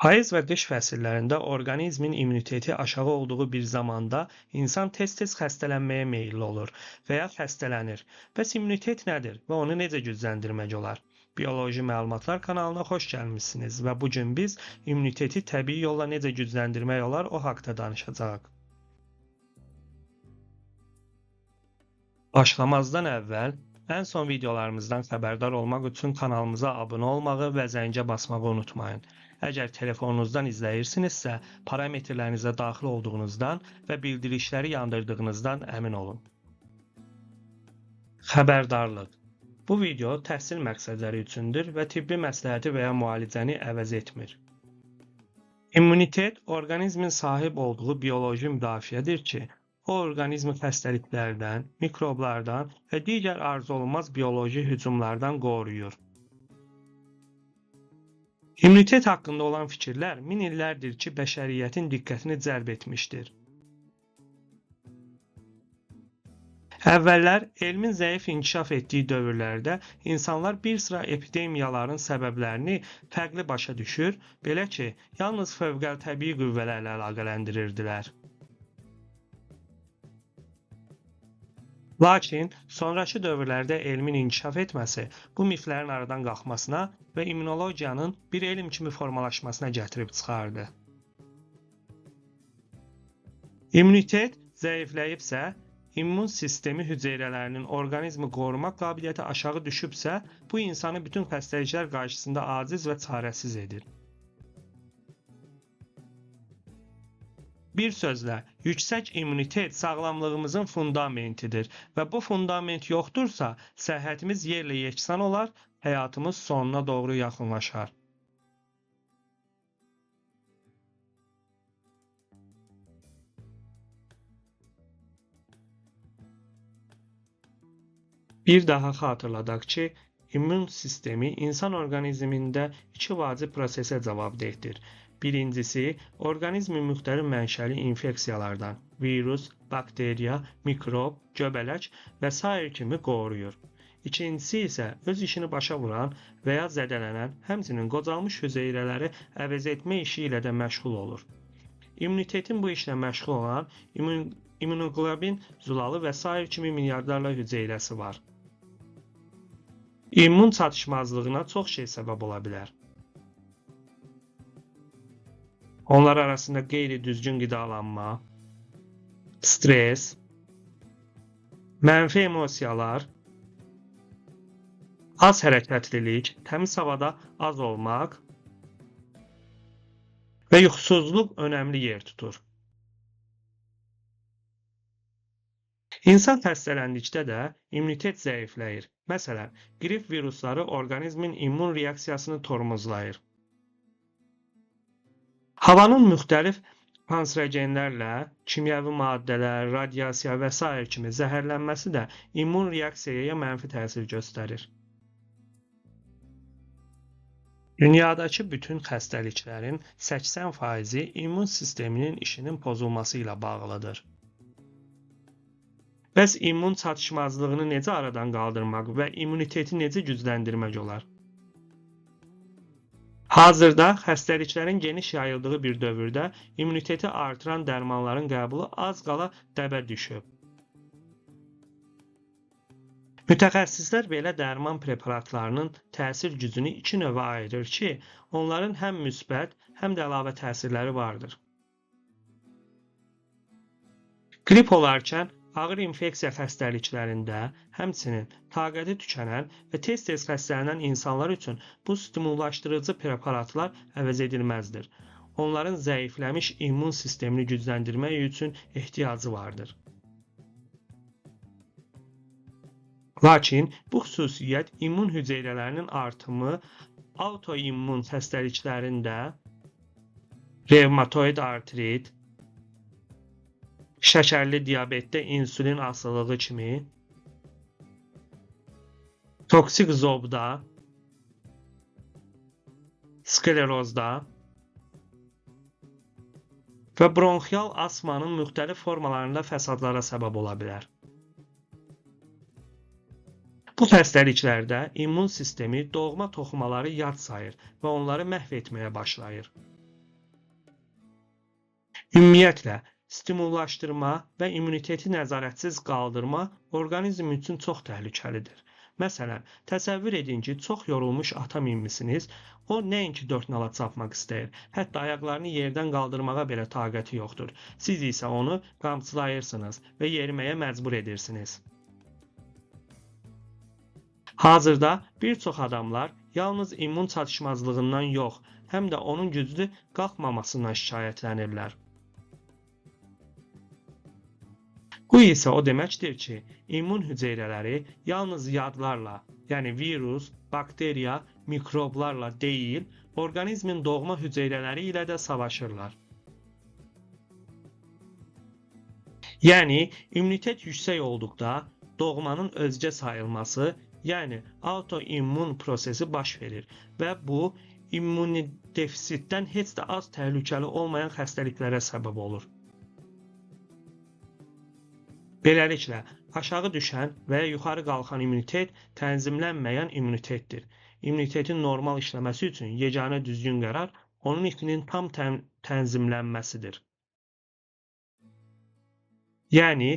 Payız və qış fəsillərində orqanizmin immuniteti aşağı olduğu bir zamanda insan tez-tez xəstələnməyə meyilli olur və ya xəstələnir. Bəs immunitet nədir və onu necə gücləndirmək olar? Bioloji Məlumatlar kanalına xoş gəlmisiniz və bu gün biz immuniteti təbii yolla necə gücləndirmək olar o haqqda danışacağıq. Başlamazdan əvvəl ən son videolarımızdan xəbərdar olmaq üçün kanalımıza abunə olmağı və zəngə basmağı unutmayın. Əgər telefonunuzdan izləyirsinizsə, parametrlərinizə daxil olduğunuzdan və bildirişləri yandırdığınızdan əmin olun. Xəbərdarlıq. Bu video təhsil məqsədləri üçündür və tibbi məsləhəti və ya müalicəni əvəz etmir. İmmunitet orqanizmin sahib olduğu bioloji müdafiədir ki, o orqanizmi xəstəliklərdən, mikroblardan və digər arzu olunmaz bioloji hücumlardan qoruyur. İmmunitet haqqında olan fikirlər min illərdir ki, bəşəriyyətin diqqətini cəlb etmişdir. Əvvəllər elmin zəif inkişaf etdiyi dövrlərdə insanlar bir sıra epidemiyaların səbəblərini fərqli başa düşür, belə ki, yalnız fövqəltəbii qüvvələrlə əlaqələndirirdilər. Lakin sonrakı dövrlərdə elmin inkişaf etməsi bu miflərin aradan qalxmasına və immunologiyanın bir elm kimi formalaşmasına gətirib çıxardı. İmmunitet zəifləyibsə, immun sistemi hüceyrələrinin orqanizmi qorumaq qabiliyyəti aşağı düşübsə, bu insanı bütün xəstəliklər qarşısında aciz və çarəsiz edir. Bir sözlə, yüksək immunitet sağlamlığımızın fundamentidir və bu fundament yoxdursa, səhhətimiz yerlə yeksan olar, həyatımız sonuna doğru yaxınlaşar. Bir daha xatırladaq ki, immun sistemi insan orqanizmində iki vacib prosesə cavabdehdir. Birincisi, orqanizmi müxtəlif mənşəli infeksiyalardan, virus, bakteriya, mikrob, göbələk və sair kimi qoruyur. İkincisi isə öz işini başa vuran və ya zədələnən, həmçinin qocalmış hüceyrələri əvəz etmə işi ilə də məşğul olur. İmmunitetin bu işlə məşğul olan immunoglobin, zulalı və sair kimi milyardlarla hüceyrəsi var. İmmun çatışmazlığına çox şey səbəb ola bilər. Onlar arasında qeyri-düzgün qidalanma, stres, mənfi emosiyalar, az hərəkətlilik, təmiz havada az olmaq və yuxusuzluq önəmli yer tutur. İnsan xəstələndikdə də immunitet zəifləyir. Məsələn, qrip virusları orqanizmin immun reaksiyasını tormozlayır. Havanın müxtəlif kanserogenlərlə, kimyəvi maddələr, radiasiya və s. kimi zəhərlənməsi də immun reaksiyaya mənfi təsir göstərir. Dünyadakı bütün xəstəliklərin 80%-i immun sisteminin işinin pozulması ilə bağlıdır. Bəs immun çatışmazlığını necə aradan qaldırmaq və immuniteti necə gücləndirmək olar? Hazırda xəstəliklərin geniş yayıldığı bir dövrdə immuniteti artıran dərmanların qəbulu az qala dəbə düşüb. Mütəxəssislər belə dərman preparatlarının təsir gücünü iki növə ayırır ki, onların həm müsbət, həm də əlavə təsirləri vardır. Qrip olarkən ağır infeksiya xəstəliklərində, həmçinin taqəti tükənən və tez-tez xəstələnən insanlar üçün bu stimullaşdırıcı preparatlar əvəz edilməzdir. Onların zəifləmiş immun sistemini gücləndirmək üçün ehtiyacı vardır. Lakin bu xüsusiyyət immun hüceyrələrinin artımı autoimmun xəstəliklərində, revmatoid artrit, şəkərli diabetdə insulin asılılığı kimi, toksik zobda, sklerozda və bronxial asmanın müxtəlif formalarında fəsadlara səbəb ola bilər. Bu xəstəliklərdə immun sistemi doğma toxumaları yad sayır və onları məhv etməyə başlayır. Ümumiyyətlə, stimullaşdırma və immuniteti nəzarətsiz qaldırma orqanizm üçün çox təhlükəlidir. Məsələn, təsəvvür edin ki, çox yorulmuş ata minmisiniz, o nəinki 4 nala çapmaq istəyir, hətta ayaqlarını yerdən qaldırmağa belə taqəti yoxdur. Siz isə onu qamçılayırsınız və yeriməyə məcbur edirsiniz. Hazırda bir çox adamlar yalnız immun çatışmazlığından yox, həm də onun güclü qalxmamasından şikayətlənirlər. Bu isə o deməkdir ki, immun hüceyrələri yalnız yadlarla, yəni virus, bakteriya, mikroblarla deyil, orqanizmin doğma hüceyrələri ilə də savaşırlar. Yəni, immunitet yüksək olduqda doğmanın özgə sayılması, yəni autoimmun prosesi baş verir və bu, immunodefisitdən heç də az təhlükəli olmayan xəstəliklərə səbəb olur. Beləliklə, aşağı düşən və ya yuxarı qalxan immunitet tənzimlənməyən immunitetdir. İmmunitetin normal işləməsi üçün yeganə düzgün qərar onun ikinin tam tənzimlənməsidir. Yəni,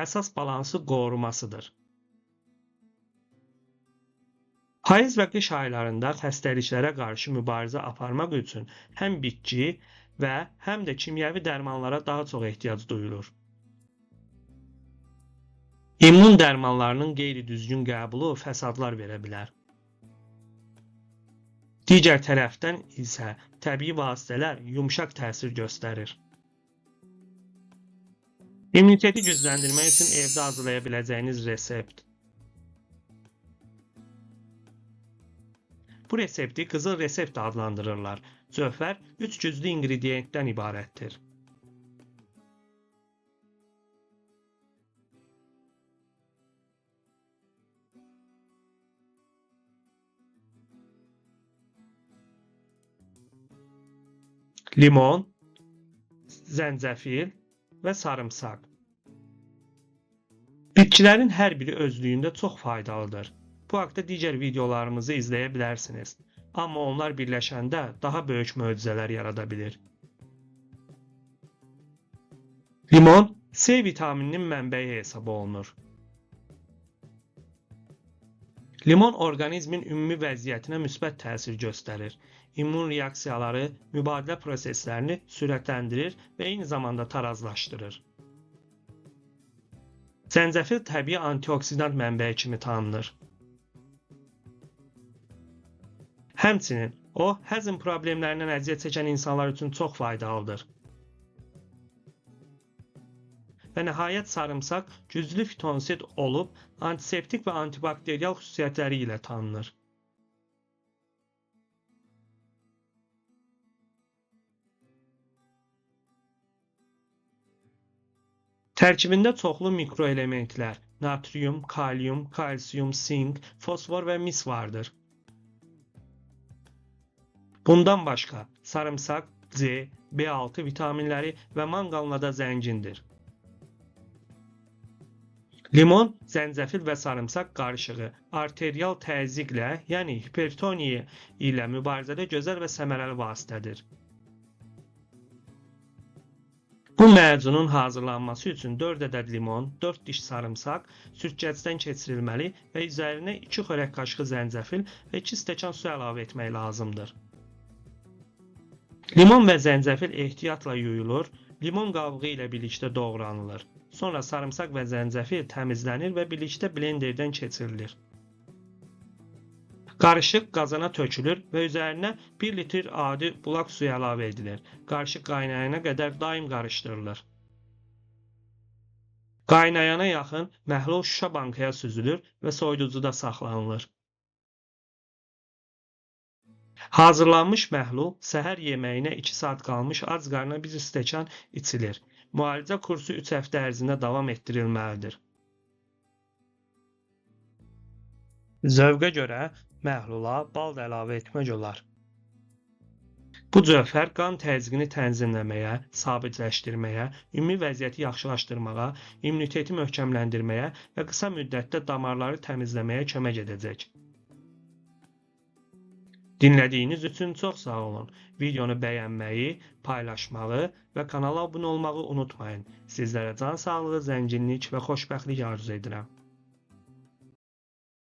əsas balansı qorumasıdır. Payız və qış aylarında xəstəliklərə qarşı mübarizə aparmaq üçün həm bitki və həm də kimyəvi dərmanlara daha çox ehtiyac duyulur. İmmun dərmanlarının qeyri-düzgün qəbulu fəsadlar verə bilər. Digər tərəfdən isə təbii vasitələr yumşaq təsir göstərir. İmmuniteti gücləndirmək üçün evdə hazırlaya biləcəyiniz resept. Bu resepti qızıl resept adlandırırlar. Cövhər 3 güclü ingrediyentdən ibarətdir. Limon, zəncəfil və sarımsaq. Bitkilərin hər biri özlüyündə çox faydalıdır. Bu haqda digər videolarımızı izləyə bilərsiniz. Amma onlar birləşəndə daha böyük möcüzələr yarada bilir. Limon C vitamininin mənbəyi hesab olunur. Limon orqanizmin ümumi vəziyyətinə müsbət təsir göstərir. İmmun reaksiyaları, mübadilə proseslərini sürətləndirir və eyni zamanda tarazlaşdırır. Zəncəfil təbii antioksidant mənbəyi kimi tanınır. Həmçinin, o, həzm problemlərindən əziyyət çəkən insanlar üçün çox faydalıdır. Və nəhayət sarımsaq güclü fitonsid olub, antiseptik və antibakteriyal xüsusiyyətləri ilə tanınır. Tərkibində çoxlu mikroelementlər, natrium, kalium, kalsium, sink, fosfor və mis vardır. Bundan başqa, sarımsaq C, B6 vitaminləri və manqanla da zəngindir. Limon, zəncəfil və sarımsaq qarışığı arterial təzyiqlə, yəni hipertoniya ilə mübarizədə gözəl və səmərəli vasitədir. Bu məcunun hazırlanması üçün 4 ədəd limon, 4 diş sarımsaq sürtkəcdən keçirilməli və üzərinə 2 xörək qaşığı zəncəfil və 2 stəkan su əlavə etmək lazımdır. Limon və zəncəfil ehtiyatla yuyulur, limon qabığı ilə birlikdə doğranılır. Sonra sarımsaq və zəncəfil təmizlənir və birlikdə blenderdən keçirilir. Qarışıq qazana tökülür və üzərinə 1 litr adi bulaq suyu əlavə edilir. Qarışıq qaynayana qədər daim qarışdırılır. Qaynayana yaxın məhlul şüşə bankaya süzülür və soyuducuda saxlanılır. Hazırlanmış məhlul səhər yeməyinə 2 saat qalmış ac qarnına 1 stəkan içilir. Müalicə kursu 3 həftə ərzində davam etdirilməlidir. Zövqə görə məhlula bal da əlavə etmək olar. Bu cövhər qan təzyiqini tənzimləməyə, sabitləşdirməyə, ümumi vəziyyəti yaxşılaşdırmağa, immuniteti möhkəmləndirməyə və qısa müddətdə damarları təmizləməyə kömək edəcək. Dinlədiyiniz üçün çox sağ olun. Videonu bəyənməyi, paylaşmağı və kanala abunə olmağı unutmayın. Sizlərə can sağlığı, zənginlik və xoşbəxtlik arzu edirəm.